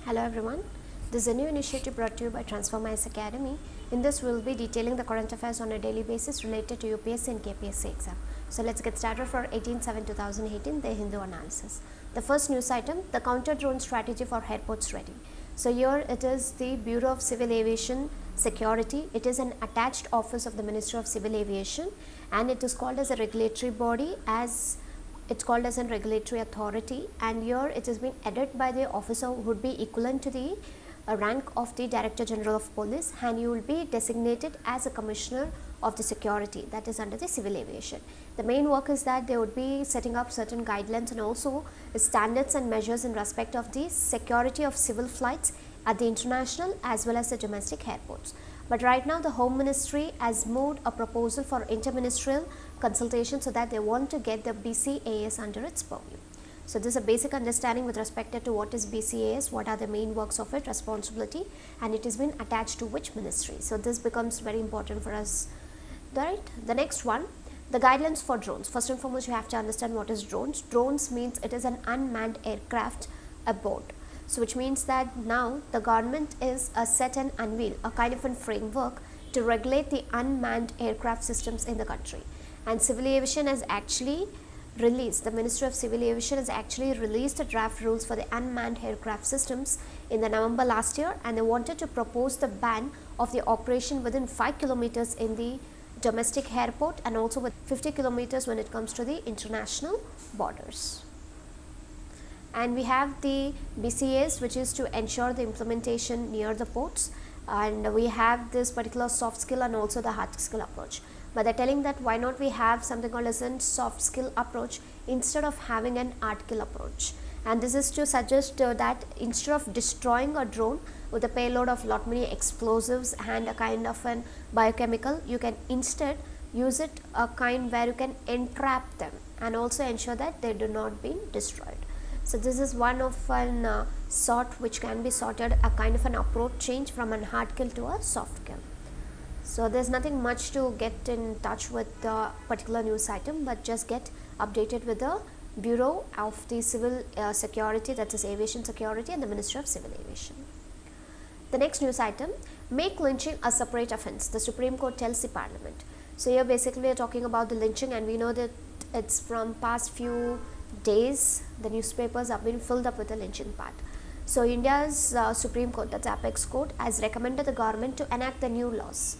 Hello everyone, this is a new initiative brought to you by Transform IS Academy. In this we will be detailing the current affairs on a daily basis related to UPSC and KPSC exam. So let's get started for 18/7/2018, the Hindu analysis. The first news item, the counter drone strategy for airports ready. So here it is the Bureau of Civil Aviation Security. It is an attached office of the Ministry of Civil Aviation and it is called as a regulatory body as it's called as a regulatory authority, and here it has been headed by the officer who would be equivalent to the rank of the Director General of Police, and you will be designated as a Commissioner of the Security, that is under the Civil Aviation. The main work is that they would be setting up certain guidelines and also standards and measures in respect of the security of civil flights at the international as well as the domestic airports. But right now the Home Ministry has moved a proposal for interministerial consultation so that they want to get the BCAS under its purview. So this is a basic understanding with respect to what is BCAS, what are the main works of it, responsibility, and it has been attached to which ministry. So this becomes very important for us. Right. The next one, the guidelines for drones. First and foremost, you have to understand what is drones. Drones means it is an unmanned aircraft aboard. So which means that now the government is set and unveil a kind of a framework to regulate the unmanned aircraft systems in the country. And Civil Aviation has actually released, the Ministry of Civil Aviation has actually released the draft rules for the unmanned aircraft systems in the November last year, and they wanted to propose the ban of the operation within 5 kilometers in the domestic airport and also with 50 kilometers when it comes to the international borders. And we have the BCAs, which is to ensure the implementation near the ports, and we have this particular soft skill and also the hard skill approach. But they're telling that why not we have something called as a soft skill approach instead of having an hard skill approach. And this is to suggest that instead of destroying a drone with a payload of lot many explosives and a kind of an biochemical, you can instead use it a kind where you can entrap them and also ensure that they do not be destroyed. So this is one of an sort which can be sorted, a kind of an approach change from a hard kill to a soft kill. So there's nothing much to get in touch with the particular news item, but just get updated with the Bureau of the Civil Security, that is Aviation Security, and the Ministry of Civil Aviation. The next news item, make lynching a separate offence, the Supreme Court tells the Parliament. So here basically we are talking about the lynching, and we know that it's from past few days the newspapers have been filled up with the lynching part. So India's Supreme Court, that's Apex Court, has recommended the government to enact the new laws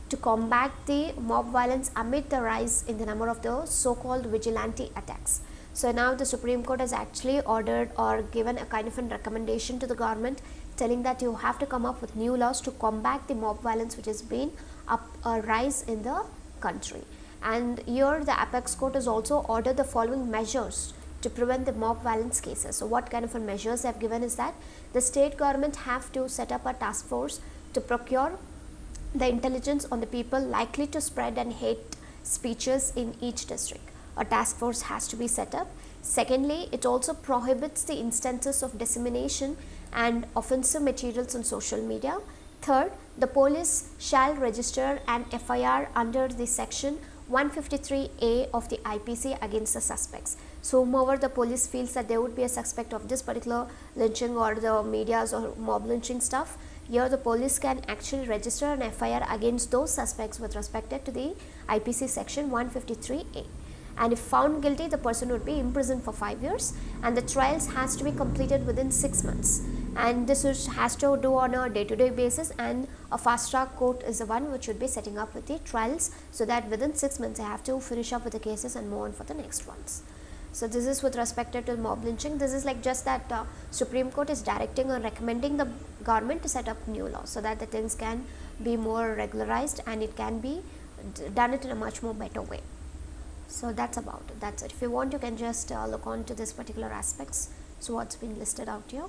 to combat the mob violence amid the rise in the number of the so-called vigilante attacks. So now the Supreme Court has actually ordered or given a kind of a recommendation to the government telling that you have to come up with new laws to combat the mob violence which has been a rise in the country. And here the Apex Court has also ordered the following measures to prevent the mob violence cases. So what kind of measures they have given is that the state government have to set up a task force to procure the intelligence on the people likely to spread and hate speeches in each district. A task force has to be set up. Secondly, it also prohibits the instances of dissemination and offensive materials on social media. Third, the police shall register an FIR under the section 153A of the IPC against the suspects. So whomever the police feels that there would be a suspect of this particular lynching or the medias or mob lynching stuff, here the police can actually register an FIR against those suspects with respect to the IPC section 153A. And if found guilty, the person would be imprisoned for 5 years, and the trials has to be completed within 6 months. And this has to do on a day-to-day basis, and a fast-track court is the one which would be setting up with the trials, so that within 6 months they have to finish up with the cases and move on for the next ones. So this is with respect to mob lynching. This is like just that Supreme Court is directing or recommending the government to set up new laws so that the things can be more regularized and it can be done it in a much more better way. So that's about it. That's it. If you want, you can just look on to this particular aspects. So what's been listed out here.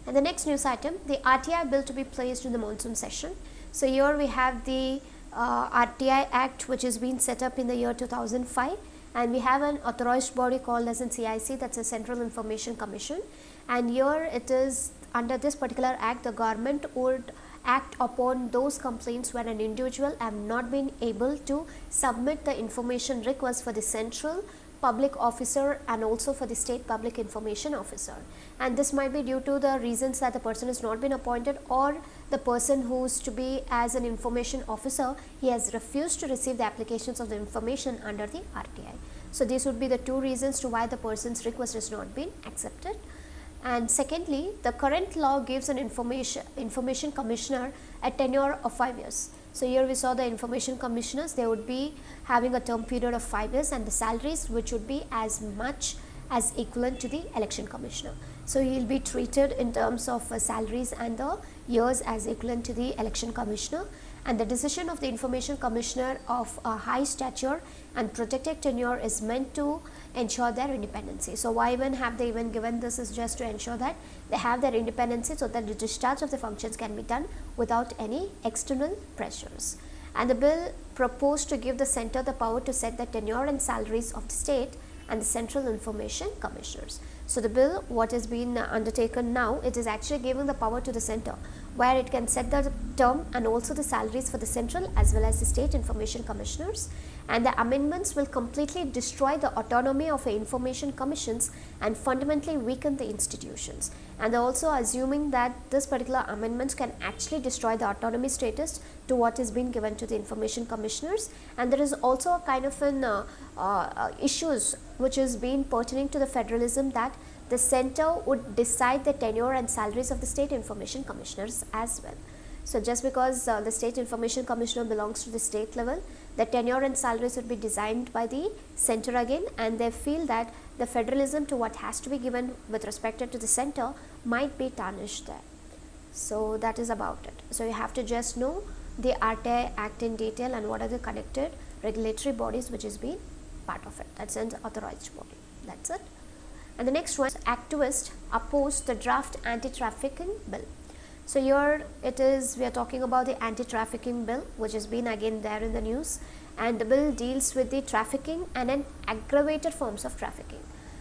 And the next news item, the RTI Bill to be placed in the monsoon session. So here we have the RTI Act which has been set up in the year 2005. And we have an authorized body called as in CIC, that's a Central Information Commission, and here it is under this particular act the government would act upon those complaints where an individual have not been able to submit the information request for the central public officer and also for the state public information officer, and this might be due to the reasons that the person has not been appointed, or the person who is to be as an information officer, he has refused to receive the applications of the information under the RTI. So these would be the two reasons to why the person's request has not been accepted. And secondly, the current law gives an information commissioner a tenure of 5 years. So here we saw the information commissioners, they would be having a term period of 5 years, and the salaries which would be as much as equivalent to the election commissioner. So he will be treated in terms of salaries and the years as equivalent to the election commissioner, and the decision of the information commissioner of a high stature and protected tenure is meant to ensure their independency. So why even have they even given this is just to ensure that they have their independency, so that the discharge of the functions can be done without any external pressures. And the bill proposed to give the centre the power to set the tenure and salaries of the state and the central information commissioners. So the bill, what has been undertaken now, it is actually giving the power to the centre, where it can set the term and also the salaries for the central as well as the state information commissioners, and the amendments will completely destroy the autonomy of the information commissions and fundamentally weaken the institutions. And they are also assuming that this particular amendments can actually destroy the autonomy status to what is being given to the information commissioners. And there is also a kind of an issues which is being pertaining to the federalism, that the centre would decide the tenure and salaries of the state information commissioners as well. So just because the state information commissioner belongs to the state level, the tenure and salaries would be designed by the centre again, and they feel that the federalism to what has to be given with respect to the centre might be tarnished there. So that is about it. So you have to just know the RTI Act in detail and what are the connected regulatory bodies which is being part of it. That's an authorized body. That's it. And the next one, activists oppose the draft anti-trafficking bill. So here it is, we are talking about the anti-trafficking bill, which has been again there in the news, and the bill deals with the trafficking and an aggravated forms of trafficking.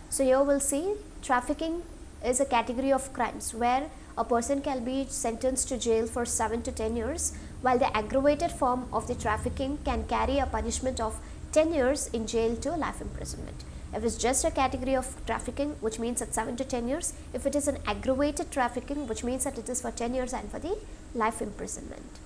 So here we'll see trafficking is a category of crimes where a person can be sentenced to jail for 7 to 10 years, while the aggravated form of the trafficking can carry a punishment of 10 years in jail to life imprisonment. If it's just a category of trafficking, which means at 7 to 10 years, if it is an aggravated trafficking, which means that it is for 10 years and for the life imprisonment.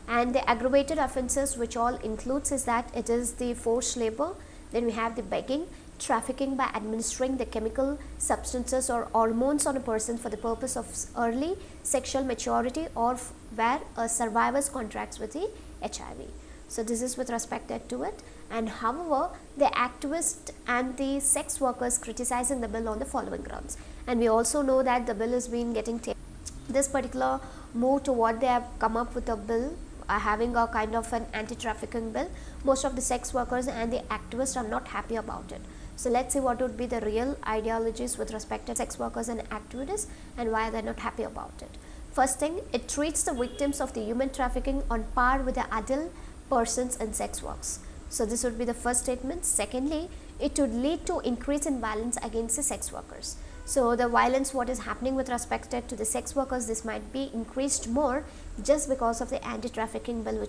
And the aggravated offences which all includes is that it is the forced labour, then we have the begging, trafficking by administering the chemical substances or hormones on a person for the purpose of early sexual maturity, or where a survivor's contracts with the HIV. So this is with respect to it. And however, the activists and the sex workers criticizing the bill on the following grounds. And we also know that the bill has been getting taken. This particular move to what they have come up with a bill, having a kind of an anti-trafficking bill, most of the sex workers and the activists are not happy about it. So let's see what would be the real ideologies with respect to sex workers and activists and why they're not happy about it. First thing, it treats the victims of the human trafficking on par with the adult persons in sex works. So this would be the first statement. Secondly, it would lead to increase in violence against the sex workers. So the violence what is happening with respect to the sex workers, this might be increased more just because of the anti-trafficking bill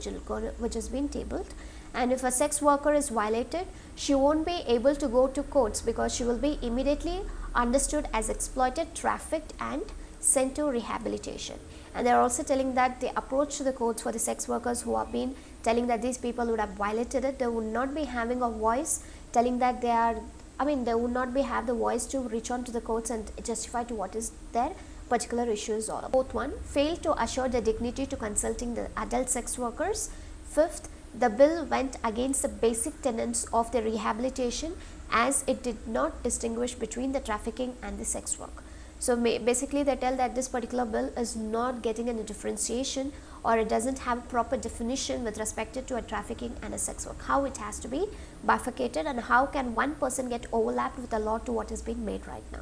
which has been tabled. And if a sex worker is violated, she won't be able to go to courts because she will be immediately understood as exploited, trafficked and sent to rehabilitation. And they are also telling that the approach to the courts for the sex workers who have been telling that these people would have violated it, they would not be having a voice telling that they are, they would not be have the voice to reach on to the courts and justify to what is their particular issue is all about. Fourth one, fail to assure the dignity to consulting the adult sex workers. Fifth, the bill went against the basic tenets of the rehabilitation as it did not distinguish between the trafficking and the sex work. So basically they tell that this particular bill is not getting any differentiation, or it doesn't have a proper definition with respect to a trafficking and a sex work, how it has to be bifurcated and how can one person get overlapped with the law to what is being made right now.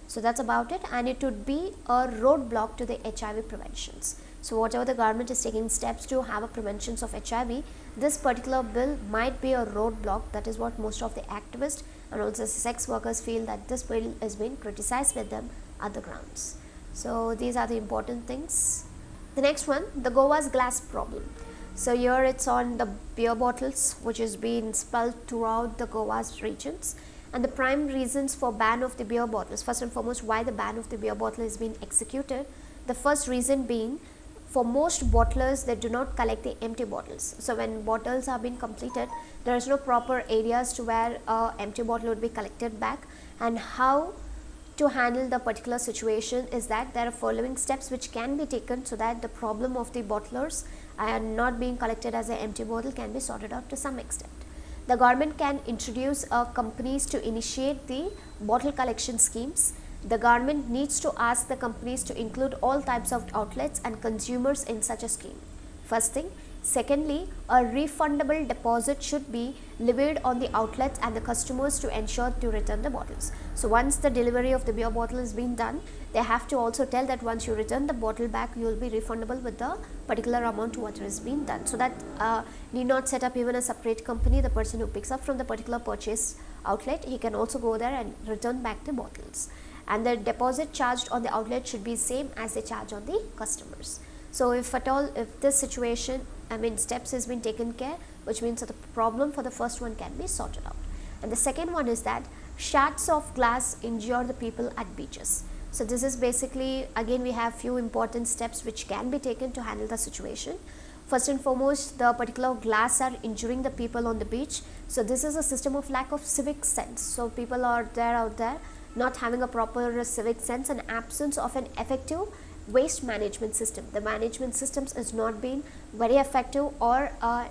So that's about it, and it would be a roadblock to the HIV preventions. So whatever the government is taking steps to have a preventions of HIV, this particular bill might be a roadblock. That is what most of the activists and also sex workers feel, that this bill is being criticized with them other grounds. So these are the important things. The next one, the Goa's glass problem. So here it's on the beer bottles which is being spilled throughout the Goa's regions, and the prime reasons for ban of the beer bottles. First and foremost, why the ban of the beer bottle is being executed. The first reason being, for most bottlers, they do not collect the empty bottles. So when bottles are being completed, there is no proper areas to where empty bottle would be collected back. And how to handle the particular situation is that there are following steps which can be taken so that the problem of the bottlers and not being collected as an empty bottle can be sorted out to some extent. The government can introduce companies to initiate the bottle collection schemes. The government needs to ask the companies to include all types of outlets and consumers in such a scheme. First thing. Secondly, a refundable deposit should be levied on the outlets and the customers to ensure to return the bottles. So once the delivery of the beer bottle is being done, they have to also tell that once you return the bottle back, you will be refundable with the particular amount what is being done. So that need not set up even a separate company. The person who picks up from the particular purchase outlet, he can also go there and return back the bottles. And the deposit charged on the outlet should be same as the charge on the customers. So if at all, if this situation, steps has been taken care, which means that the problem for the first one can be sorted out. And the second one is that shards of glass injure the people at beaches. So this is basically, again, we have few important steps which can be taken to handle the situation. First and foremost, the particular glass are injuring the people on the beach. So this is a system of lack of civic sense. So people are out there not having a proper civic sense and absence of an effective waste management system. The management systems is not being very effective, or a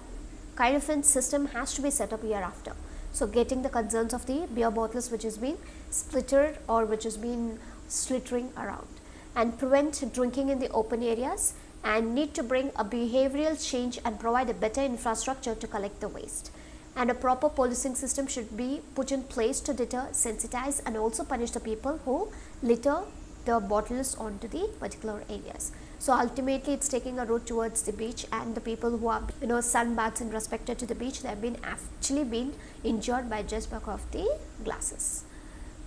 kind of a system has to be set up hereafter. So getting the concerns of the beer bottles which is being splittered or which is being slittering around, and prevent drinking in the open areas, and need to bring a behavioral change and provide a better infrastructure to collect the waste. And a proper policing system should be put in place to deter, sensitize and also punish the people who litter the bottles onto the particular areas. So ultimately it's taking a route towards the beach, and the people who are sunbaths in respect to the beach, they have been actually been injured by just because of the glasses.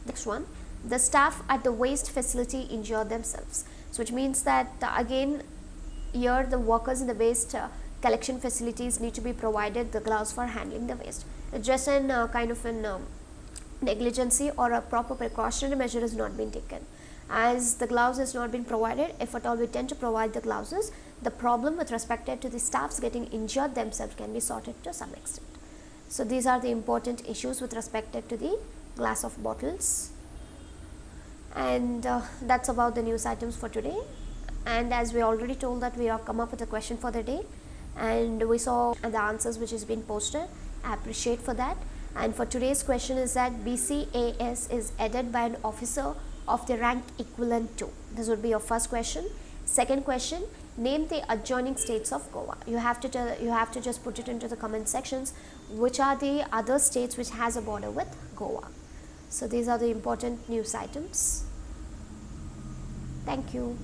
Next one, the staff at the waste facility injure themselves. So which means that again here the workers in the waste collection facilities need to be provided the gloves for handling the waste. Just an kind of an negligency or a proper precautionary measure is not being taken. As the gloves has not been provided, if at all we tend to provide the gloves, the problem with respect to the staffs getting injured themselves can be sorted to some extent. So these are the important issues with respect to the glass of bottles, and that's about the news items for today. And as we already told that we have come up with a question for the day, and we saw the answers which has been posted. I appreciate for that. And for today's question is that BCAS is headed by an officer of the rank equivalent to. This would be your first question. Second question, name the adjoining states of Goa. You have to just put it into the comment sections which are the other states which has a border with Goa. So these are the important news items. Thank you.